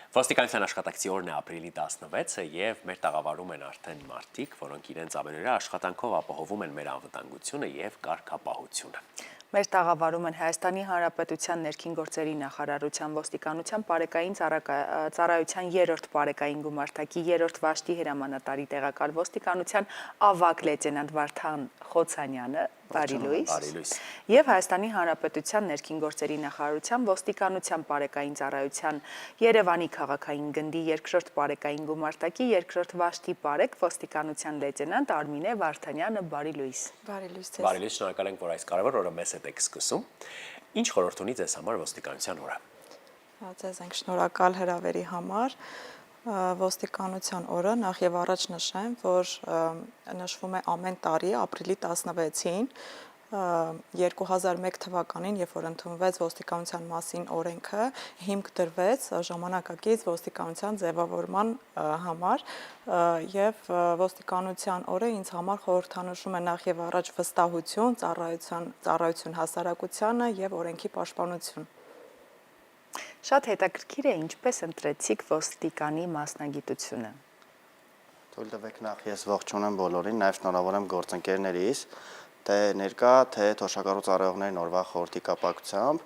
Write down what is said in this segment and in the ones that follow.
Ոստիկանության աշխատակցի օրն է ապրիլի 16-ը եւ մեր տաղավարում են արդեն մարդիկ, որոնք իրենց ամենօրյա աշխատանքով ապահովում են մեր անվտանգությունը եւ կարգապահությունը։ Մեր տաղավարում են Հայաստանի Հանրապետության ներքին գործերի նախարարության ոստիկանության պարեկային ծառայության 3-րդ պարեկային գումարտակի 3-րդ վաշտի հրամանատարի տեղակալ ոստիկանության ավագ լեյտենանտ Վարդան Խոցանյանը, բարի լույս, եւ Հայաստանի Հանրապետության ներքին գործերի նախարարության ոստիկանության պարեկային ծառայության Երևանի քաղաքային գնդի 2-րդ պարեկային գումարտակի 2-րդ վաշտի պարեկ ոստիկանության լեյտենանտ Արմինե Վարդանյանը, բարի լույս։ Բարի լույս, շնորհակալ ենք, որ այս կարևոր օրը մեզ հետ եք սկսում։ Ինչ խորհուրդ ունի ձեզ համար ոստիկանության օրը։ Ձեզ ենք շնորհակալ հրավերի համար։ Ոստիկանության օրը նախ եւ առաջ նշեմ, որ նշվում է ամեն տարի ապրիլի 16-ին 2001 թվականին, երբ որ ընդունվեց ոստիկանության մասին օրենքը, հիմք դրվեց ժամանակակից ոստիկանության ձևավորման համար եւ ոստիկանության օրը ինձ համար խորհրդանշում է նախ եւ առաջ վստահություն, ծառայություն հասարակությանը եւ օրենքի պաշտպանություն։ Շատ հետաքրքիր է ինչպես ընտրեցիք ոստիկանի մասնագիտությունը։ Թույլ տվեք նախ ես ողջունեմ բոլորին, նաև շնորհավորեմ գործընկերներիս, թե ներկա, թե թոշակառու ծառայողներին օրվա խորհրդի կապակցությամբ,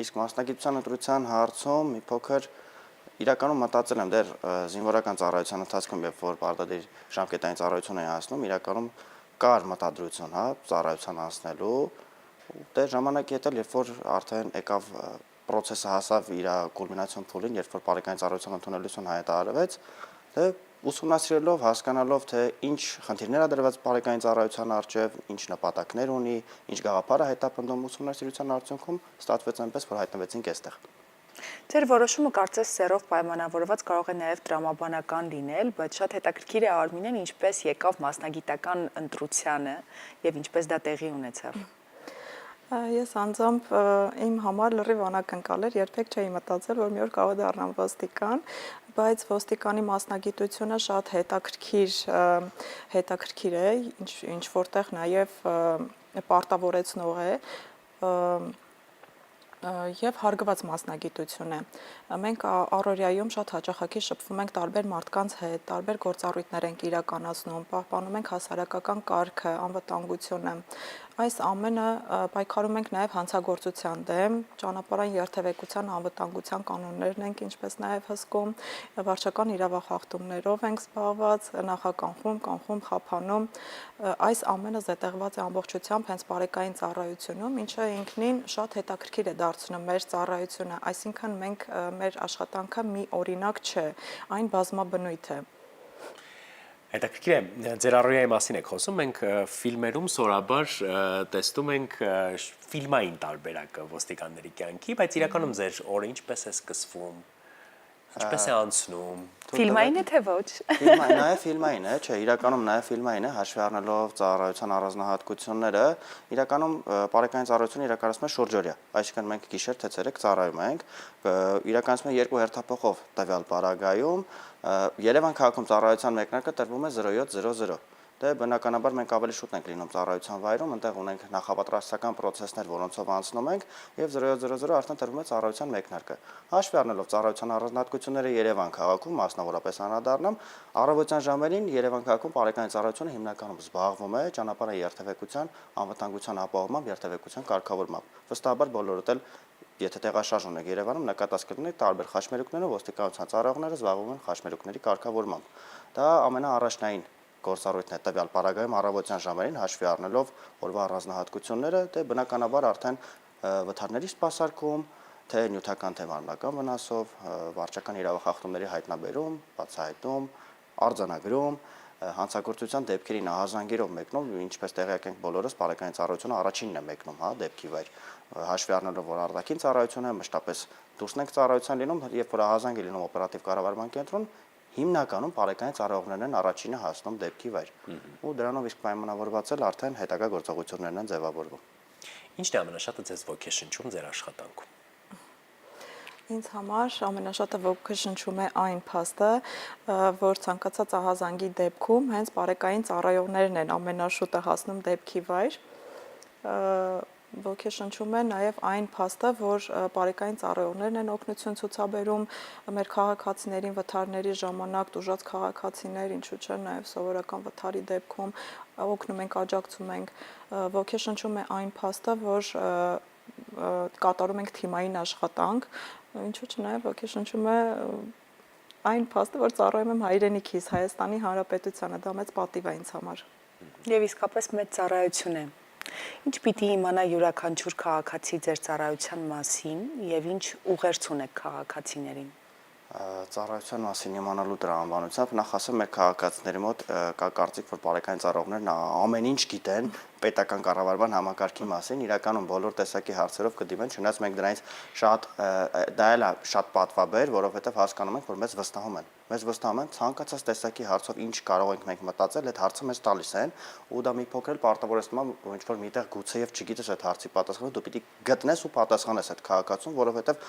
իսկ մասնագիտության ընտրության հարցում մի փոքր իրականում մտածել եմ դեռ զինվորական ծառայության ընթացքում, երբ որ պարտադիր ժամկետային ծառայություն էի անցնում, իրականում կար մտադրություն, ծառայության անցնելու, դեռ ժամանակի հետ էլ երբ որ արդեն եկավ process-ը հասավ իր կուլմինացիոն փուլին, երբ որ պարեկային ծառայության ընդունելություն հայտարարվեց, թե ուսումնասիրելով, հասկանալով, թե ինչ խնդիրներ ա դրված պարեկային ծառայության առջև, ինչ նպատակներ ունի, ինչ գաղափար է հետապնդում ուսումնասիրության արդյունքում, ստացվեց այնպես, որ հայտնվեցինք այստեղ։ Ձեր որոշումը կարծես սերով պայմանավորված կարող է նաև տրամաբանական լինել, բայց շատ հետաքրքիր է Արմինեն ինչպես եկավ մասնագիտական ընտրությանը եւ ինչպես դա տեղի ունեցավ։ Ես անձամբ իմ համար լրիվ անակնկալ էր, երբեք չէի մտածել, որ մի օր կարող դառնամ ոստիկան, բայց ոստիկանի մասնագիտությունը շատ հետաքրքիր է, ինչ որտեղ նաև պարտավորեցնող է եւ հարգված մասնագիտություն է։ Մենք առօրյայում շատ հաճախակի շփվում ենք տարբեր մարդկանց հետ, տարբեր գործառույթներ ենք իրականացնում, պահպանում ենք հասարակական կարգը, անվտանգությունը։ Այս ամենը պայքարում ենք նաև հանցագործության դեմ, ճանապարհային երթևեկության անվտանգության կանոններն ենք ինչպես նաև հսկում, վարչական իրավախախտումներով ենք զբաղված, նախականխում, կանխում, խափանում։ Այս ամենը զետեղված է ամբողջությամբ հենց պարեկային ծառայությունում, ինչը ինքնին շատ հետաքրքիր է դարձնում մեր ծառայությունը, այսինքն մենք մեր աշխատանքը մի օրինակ չէ, այն բազմաբնույթ է։ Հետաքրքիր է, ձեր առօրյայի մասին եք խոսում, մենք ֆիլմերում սովորաբար տեսնում ենք ֆիլմային տարբերակը ոստիկանների կյանքի, բայց իրականում ձեր օրը ինչպես է սկսվում, ինչպես է անցնում։ Ֆիլմային է թե ոչ։ Նաև ֆիլմային է, չէ, իրականում նաև ֆիլմային է, հաշվի առնելով ծառայության առանձնահատկությունները, իրականում պարեկային ծառայությունը իրականացնում է շուրջօրյա, այսինքն մենք գիշեր թե ցերեկ ծառայում ենք, իրականացնում ենք 2 հերթափոխով տվյալ պարագայում, Երևան քաղաքում ծառայության մեկնարկը տրվում է 07:00, դե բնականաբար մենք ավելի շուտ ենք լինում ծառայության վայրում, այնտեղ ունենք նախապատրաստական process-ներ, որոնցով անցնում ենք, եւ 07:00 արդեն տրվում է ծառայության մեկնարկը։ Հաշվի առնելով ծառայության առանձնահատկությունները Երևան քաղաքում, մասնավորապես անդրադառնամ, առավոտյան ժամերին Երևան քաղաքում պարեկային ծառայությունը հիմնականում զբաղվում է ճանապարհային երթևեկության, անվտանգության ապահովմամբ, երթևեկության կարգավորմամբ։ Վստահաբար բոլորդ էլ եթե տեղաշարժ ունեք Երևանում, նկատած կլինեք տարբեր խաչմերուկներով ոստիկանության ծառայողները զբաղվում են խաչմերուկների կարգավորմամբ։ Դա ամենաառաջնային գործառույթն է տվյալ պարագայում առավոտյան ժամերին հաշվի առնելով օրվա առանձնահատկությունները, դե բնականաբար արդեն վթարների սպասարկում, թե նյութական թե մարմնական վնասով, վարչական իրավախախտումների հայտնաբերում, բացահայտում, արձանագրում, հանցագործության դեպքերին ահազանգերով մեկնում, ինչպես տեղյակ ենք բոլորս, պարեկային ծառայությունը առաջինն է մեկնում, դեպքի վայր, հաշվի առնելով, որ արտաքին ծառայություն է, մշտապես դուրսն ենք ծառայության լինում, երբ որ ահազանգ է լինում օպերատիվ կառավարման կենտրոն, հիմնականում պարեկային ծառայողներն են առաջինը հասնում դեպքի վայր, ու դրանով իսկ պայմանավորված էլ արդեն հետագա գործողություններն են ձևավորվում։ Ինչն է ամենաշատը ձեզ ոգեշնչում ձեր աշխատանքում։ Ինձ համար ամենաշատը ոգեշնչում է այն փաստը, որ ցանկացած ահազանգի դեպքում հենց պարեկային ծառայողներն են ամենաշուտը հասնում դեպքի վայր, ոգեշնչում է նաև այն փաստը, որ բարեկային ծառայողներն են օգնություն ցուցաբերում մեր քաղաքացիներին վթարների ժամանակ, տուժած քաղաքացիներ, ինչու՞ չէ, նաև սովորական վթարի դեպքում օգնում ենք, աջակցում ենք, ոգեշնչում է այն փաստը, որ կատարում ենք թիմային աշխատանք, ինչու՞ չէ, նաև ոգեշնչում է այն փաստը, որ ծառայում եմ հայրենիքիս, Հայաստանի Հանրապետությանը, դա մեծ պատիվ է ինձ համար։ Եվ իսկապես մեծ ծառայություն է։ Ինչ պիտի իմանա յուրաքանչյուր քաղաքացի ձեր ծառայության մասին եւ ինչ ուղերձ ունեք քաղաքացիներին։ Ծառայության մասին իմանալու տրամաբանությամբ նախ ասեմ մեր քաղաքացիների մոտ կա կարծիք, որ բարեկային ծառայողներն ամեն ինչ գիտեն պետական կառավարման համակարգի մասին, իրականում բոլոր տեսակի հարցերով կդիմեն, չնայած մենք դրանից շատ դա էլ է շատ պատվաբեր, որովհետև հասկանում ենք, որ մեզ վստահում են։ Մեզ վստահում են ցանկացած տեսակի հարցով ինչ կարող ենք մենք մտածել, այդ հարցը մեզ տալիս են, ու դա մի փոքր պարտավորեցնում է, ինչ որ միտեղ գուցեև չգիտես այդ հարցի պատասխանը, դու պիտի գտնես ու պատասխանես այդ քաղաքացուն, որովհետև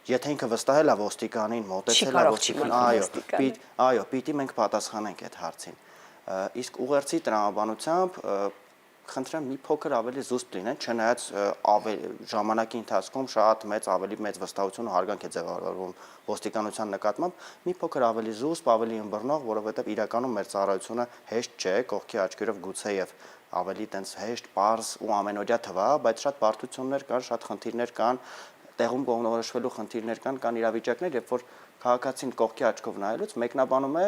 եթե ինքը վստահել է ոստիկանին, մոտեցել է ոստիկանին, այո, պիտի մենք պատասխանենք այդ հարցին։ Իսկ ուղերձի տրամաբանությամբ խնդրեմ մի փոքր ավելի զուսպ լինեն, չնայած ժամանակի ընթացքում շատ ավելի մեծ վստահություն ու հարգանք է ձևավորվում ոստիկանության նկատմամբ, մի փոքր ավելի զուսպ, ավելի ըմբռնող, որովհետև իրականում մեր ծառայությունը հեշտ չէ, կողքի աչքերով գուցեև ավելի տենց հեշտ, պարզ ու ամենօրյա թվա, բայց շատ բարդություններ կան, շատ խնդիրներ կան, տեղում կողմնորոշվելու խնդիրներ կան իրավիճակներ, երբ որ քաղաքացին կողքի աչքով նայելուց մեկնաբանում է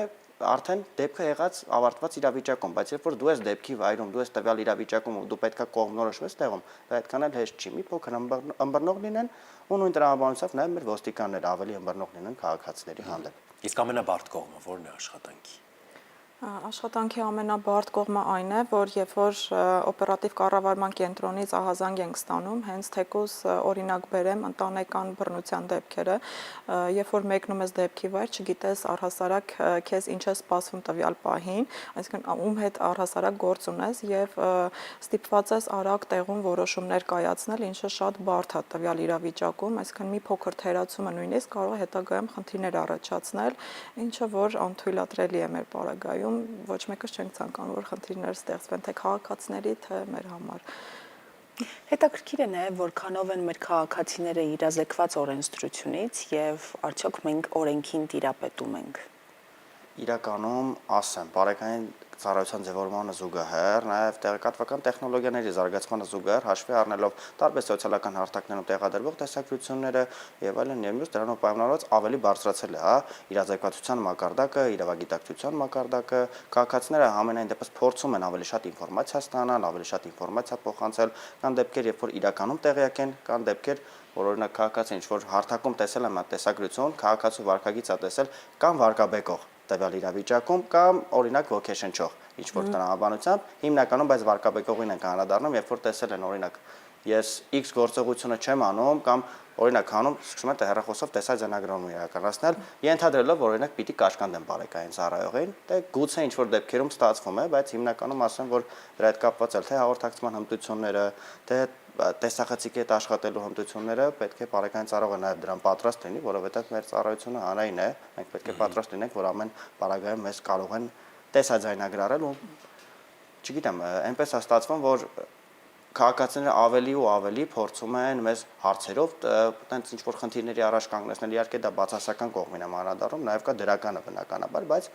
արդեն դեպքը եղած ավարտված իրավիճակում, բայց երբ որ դու ես դեպքի վայրում, դու ես տվյալ իրավիճակում ու դու պետքա կողմնորոշվես տեղում, դա այդքան էլ հեշտ չի, մի փոքր ըմբռնող լինեն ու նույն տրամաբանությամբ նաև մեր ոստիկանները ավելի ըմբռնող լինեն քաղաքացիների հանդեպ։ Իսկ ամենաբարդ կողմը ո՞րն է աշխատանքի։ Աշխատանքի ամենաբարդ կողմը այն է, որ երբ որ օպերատիվ կառավարման կենտրոնից ահազանգ ենք ստանում, հենց թեկուզ օրինակ բերեմ ընտանեկան բռնության դեպքերը, երբ որ մեկնում ես դեպքի վայր, չգիտես առհասարակ քեզ ինչ է սպասվում տվյալ պահին, այսինքն ում հետ առհասարակ գործ ունես եւ ստիպված ես արագ տեղում որոշումներ կայացնել, ինչը շատ բարդ է տվյալ իրավիճակում, այսինքն մի փոքր թերացումը նույնիսկ կարող է հետագայում խնդիրներ առաջացնել, ինչը որ անթույլատրելի է մեր պարագայում ոչ մեկս չենք ցանկանում, որ խնդիրներ ստեղծվեն թե քաղաքացիների, թե մեր համար։ Հետաքրքիր է նաև, որքանով են մեր քաղաքացիները իրազեկված օրենսդրությունից եւ արդյոք մենք օրենքին տիրապետում ենք։ Իրականում ասեմ, բարեկային ծառայության ձևավորմանը զուգահեռ, նաև տեղեկատվական տեխնոլոգիաների զարգացմանը զուգահեռ հաշվի առնելով տարբեր սոցիալական հարթակներում տեղադրվող տեսակցությունները եւ այլն եւ մյուս դրանով պայմանավորված ավելի բարձրացել է, իրազեկվածության մակարդակը, իրավագիտակցության մակարդակը, քաղաքացիները համենայն դեպս փորձում են ավելի շատ ինֆորմացիա ստանալ, ավելի շատ ինֆորմացիա փոխանցել, կան դեպքեր, երբ որ իրականում տեղյակ են, կան դեպքեր, որ օրինակ քաղաքացին ինչ-որ հարթակում տեսել է մատ տեսագրություն, քաղաքացու վարկագիծ է տեսել կամ վարկաբեկող տվյալ իրավիճակում կամ օրինակ ոգեշնչող ինչ-որ տրամաբանությամբ հիմնականում բայց վարկաբեկողին են անդրադառնում, երբ որ տեսել են օրինակ ես X գործողությունը չեմ անում կամ օրինակ հանում սկսում են հեռախոսով տեսաձայնագրում իրականացնել, ենթադրելով որ օրինակ պիտի կաշկանդեն բարեկային ծառայողին, դե գուցե ինչ-որ դեպքերում ստացվում է, բայց հիմնականում ասեմ որ դրա հետ կապված էլ թե հաղորդակցման հմտությունները, թե տեսախցիկի հետ աշխատելու հմտությունները պետք է բարեկային ծառայողը նաև դրան պատրաստ լինի, որովհետև մեր ծառայությունը հանրային է, մենք պետք է պատրաստ լինենք, որ ամեն պարագայում մեզ կարող են տեսաձայնագրարել ու չգիտեմ, այնպես է ստացվում, որ քաղաքացիները ավելի ու ավելի փորձում են մեզ հարցերով տենց ինչ որ խնդիրների առաջ կանգնեցնել, իհարկե դա բացասական կողմին է անդրադառնում, նաև կա դրականը բնականաբար, բայց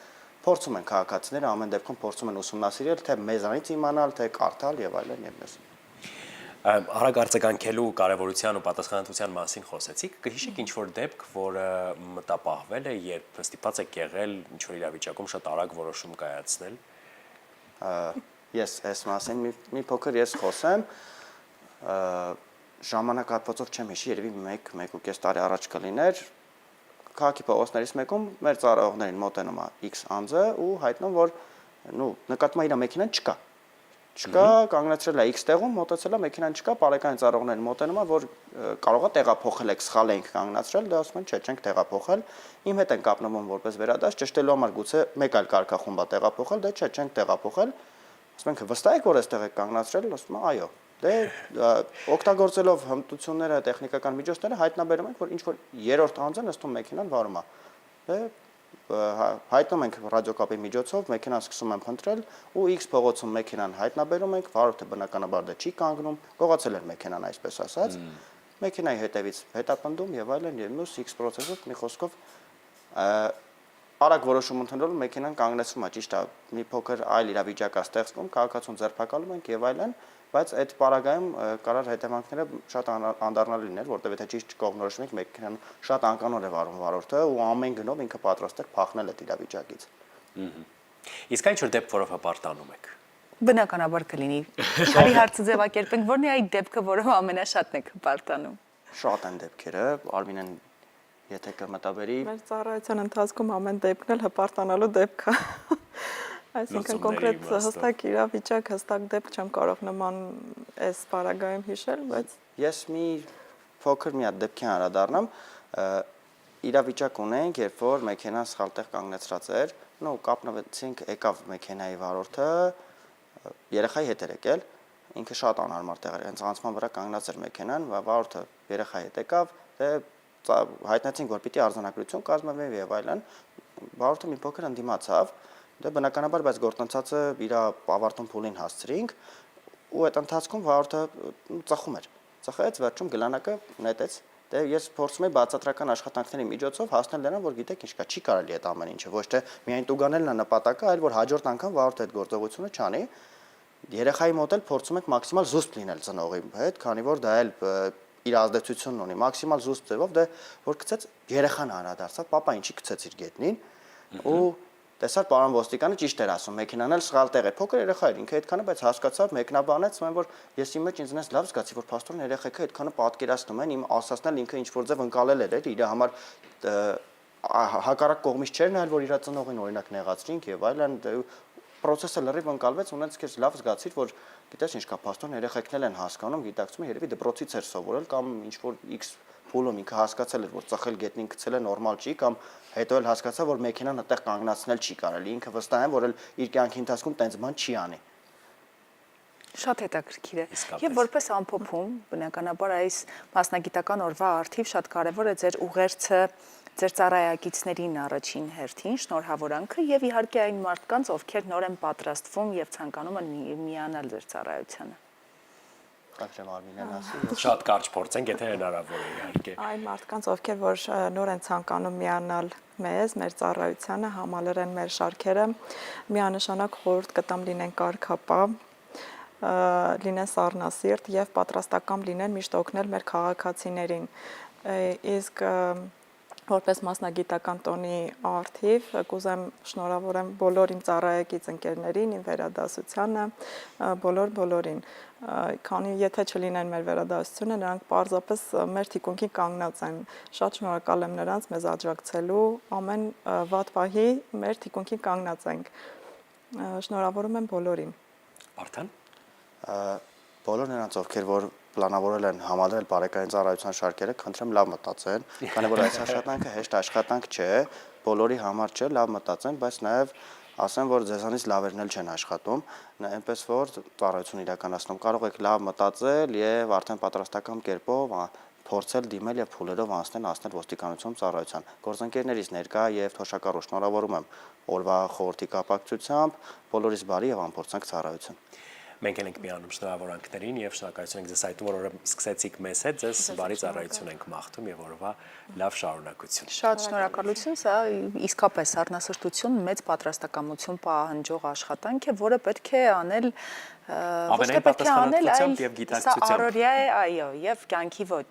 փորձում են քաղաքացիները ամեն դեպքում փորձում են ուսումնասիրել, թե մեզանից իմանալ, թե կարդալ եւ այլն եւ մյուս։ Արագ արձագանքելու կարևորության ու պատասխանատվության մասին խոսեցիք, կհիշեք ինչ-որ դեպք, որը մտապահվել է, երբ ստիպված եք եղել ինչ-որ իրավիճակում շատ արագ որոշում կայացնել։ Ես այս մասին մի փոքր ես խոսեմ, ժամանակահատվածով չեմ հիշի, երևի 1.5 տարի առաջ կլիներ, քաղաքի փողոցներից մեկում մեր ծառայողներին մոտենում է X անձը ու հայտնում, որ նկատում է իր մեքենան չկա։ Չկա, կանգնեցրել է X տեղում, մոտեցել է մեքենան չկա, բարեկային ծառայողներին մոտենում է, որ կարող է տեղափոխել եք, սխալ էինք կանգնացրել, դա ասում են, չէ, չենք տեղափոխել։ Իմ հետ են կապնվում որպես վերադարձ, ճշտելու համար գուցե մեկ այլ կարգախումբ է տեղափոխել, դե չէ, չենք տեղափոխել։ Ասում ենք, վստահ եք, որ այստեղ եք կանգնացրել, ասում է, այո։ Դե օգտագործելով հմտությունները, տեխնիկական միջոցները հայտնաբերում ենք, որ ինչ որ երրորդ անձը նստում մեքենան վարում է։ Դե հայտնում ենք ռադիոկապի միջոցով, մեքենան սկսում են փնտրել ու X փողոցում մեքենան հայտնաբերում ենք, վարորդը բնականաբար դա չի կանգնում, գողացել էր մեքենան այսպես ասած, մեքենայի հետևից հետապնդում եւ այլն եւ մյուս X process-ով մի խոսքով արագ որոշում ընդունելով մեքենան կանգնեցվում է, ճիշտ է, մի փոքր այլ իրավիճակ է ստեղծվում, քաղաքացուն ձերբակալում ենք եւ այլն, բայց այդ պարագայում կարար հետևանքները շատ անդառնալի լիներ, որտեղ եթե ճիշտ կողմնորոշվենք, մեքենան շատ անկանոն է վարում վարորդը ու ամեն գնով ինքը պատրաստ է փախնել այդ իրավիճակից։ Իսկ այն որ դեպք, որով հպարտանում եք։ Բնականաբար կլինի։ Հարի հարցը ձևակերպենք, որն է այդ դեպքը, որով ամենաշատն եք հպարտանում։ Շատ են դեպքերը, Արմինեն եթե կմտաբերի Մեր ծառայության ընթացքում ամեն դեպքն էլ հպարտանալու դեպք է։ Այսինքն կոնկրետ հստակ իրավիճակ, հստակ դեպք չեմ կարող նման այս պարագայում հիշել, բայց ես մի փոքր մի հատ դեպքի անդրադառնամ, իրավիճակ ունենք, երբ որ մեքենան սխալ տեղ կանգնեցրած էր, ու կապնվեցինք, եկավ մեքենայի վարորդը, երեխայի հետ էր եկել, ինքը շատ անհարմար տեղ էր, հենց անցման վրա կանգնած էր մեքենան, վարորդը երեխայի հետ եկավ, հայտնեցինք, որ պիտի արձանագրություն կազմվի եւ այլն, վարորդը մի փոքր ընդդիմացավ, դե բնականաբար բայց գործընթացը իր ավարտուն փուլին հասցրինք ու այդ ընթացքում վարորդը ծխում էր, ծխեց, վերջում գլանակը նետեց, դե ես փորձում եի բացատրական աշխատանքների միջոցով հասնել նրան, որ գիտեք ինչ կա, չի կարելի այդ ամեն ինչը, ոչ թե միայն տուգանելն է նպատակը, այլ որ հաջորդ անգամ վարորդը այդ գործողությունը չանի, երեխայի մոտ էլ փորձում ենք մաքսիմալ զուսպ լինել ծնողի հետ, քանի որ դա էլ իր ազդեցությունն ունի, մաքսիմալ զուսպ ձևով, դե որ գցեց երեխան անդրադարձավ, պապա ինչի գցեց իր գետնին ու տեսար պարոն ոստիկանը ճիշտ էր ասում, մեքենան էլ սխալ տեղ է, փոքր երեխա էր, ինքը այդքանը բայց հասկացավ, մեկնաբանեց, որ ես իմ մեջ ինձ լավ զգացի, որ փաստորեն երեխեքը այդքանը պատկերացնում են, իմ ասածն էլ ինքը ինչ որ ձև ընկալել էր, իր համար հակառակ կողմից չէր նայել, որ իր ծնողին օրինակ նեղացրինք եւ այլն, process-ը լրիվ ընկալվեց, ունեց քեզ լավ զգացիր, որ գիտես ինչ կա, փաստորեն երեխեքն էլ են հասկանում, գիտակցում, երևի դպրոցից էր սովորել կամ ինչ որ X փուլում ինքը հասկացել էր, որ ծխել գետնին գցելը նորմալ չի կամ հետո էլ հասկացա, որ մեքենան այդտեղ կանգնացնել չի կարելի, ինքը վստահ է, որ էլ իր կյանքի ընթացքում տենց բան չի անի։ Շատ հետաքրքիր է։ Եվ որպես ամփոփում, բնականաբար այս մասնագիտական օրվա առթիվ շատ կարևոր է ձեր ուղերձը ձեր ծառայակիցներին առաջին հերթին, շնորհավորանքը եւ իհարկե այն մարդկանց, ովքեր նոր են պատրաստվում եւ ցանկանում են միանալ ձեր ծառայությանը։ Կարճ Արմինեն ասի։ Շատ կարճ փորձենք, եթե հնարավոր է իհարկե։ այն մարդկանց, ովքեր որ նոր են ցանկանում միանալ մեզ, մեր ծառայությանը, համալրեն մեր շարքերը, միանշանակ խորհուրդ կտամ լինեն կարգապահ, լինեն սառնասիրտ եւ պատրաստական լինեն միշտ օգնել մեր քաղաքացիներին։ Իսկ որպես մասնագիտական տոնի առթիվ կուզեմ շնորհավորեմ բոլոր իմ ծառայակից ընկերներին, իմ վերադասությանը, բոլորին, քանի եթե չլինեն մեր վերադասությունը, նրանք պարզապես մեր թիկունքին կանգնած են։ Շատ շնորհակալ եմ նրանց մեզ աջակցելու, ամեն վատ պահի մեր թիկունքին կանգնած ենք։ Շնորհավորում եմ բոլորին։ Արթան։ Բոլոր նրանց, ովքեր որ պլանավորել են համալրել բարեկային ծառայության շարքերը, խնդրեմ լավ մտածեն, քանի որ այս աշխատանքը հեշտ աշխատանք չէ, բոլորի համար չէ, լավ մտածեն, բայց նաև ասեմ, որ ձեզանից լավերն էլ չեն աշխատում, այնպես որ ծառայություն իրականացնում կարող եք լավ մտածել եւ արդեն պատրաստական կերպով փորձել դիմել եւ փուլերով անցնել ոստիկանություն ծառայության։ Գործընկերներից ներկա եւ թոշակառու շնորհավորում եմ օրվա խորհրդի կապակցությամբ, բոլորիս բարի եւ անփորձանք ծառայություն։ Մենք ենք միանում շնորհավորանքներին եւ շնորհակալություն ենք ձեզ այդում, որ սկսեցիք մեզ հետ, ձեզ բարի ծառայություն ենք մաղթում եւ օրվա լավ շարունակություն։ Շատ շնորհակալություն, սա իսկապես առնասրտություն, մեծ պատրաստակամություն պահանջող աշխատանք է, որը պետք է անել ոչ թե պետք է անել, այլ սա առօրյա է, այո, եւ կյանքի ոչ։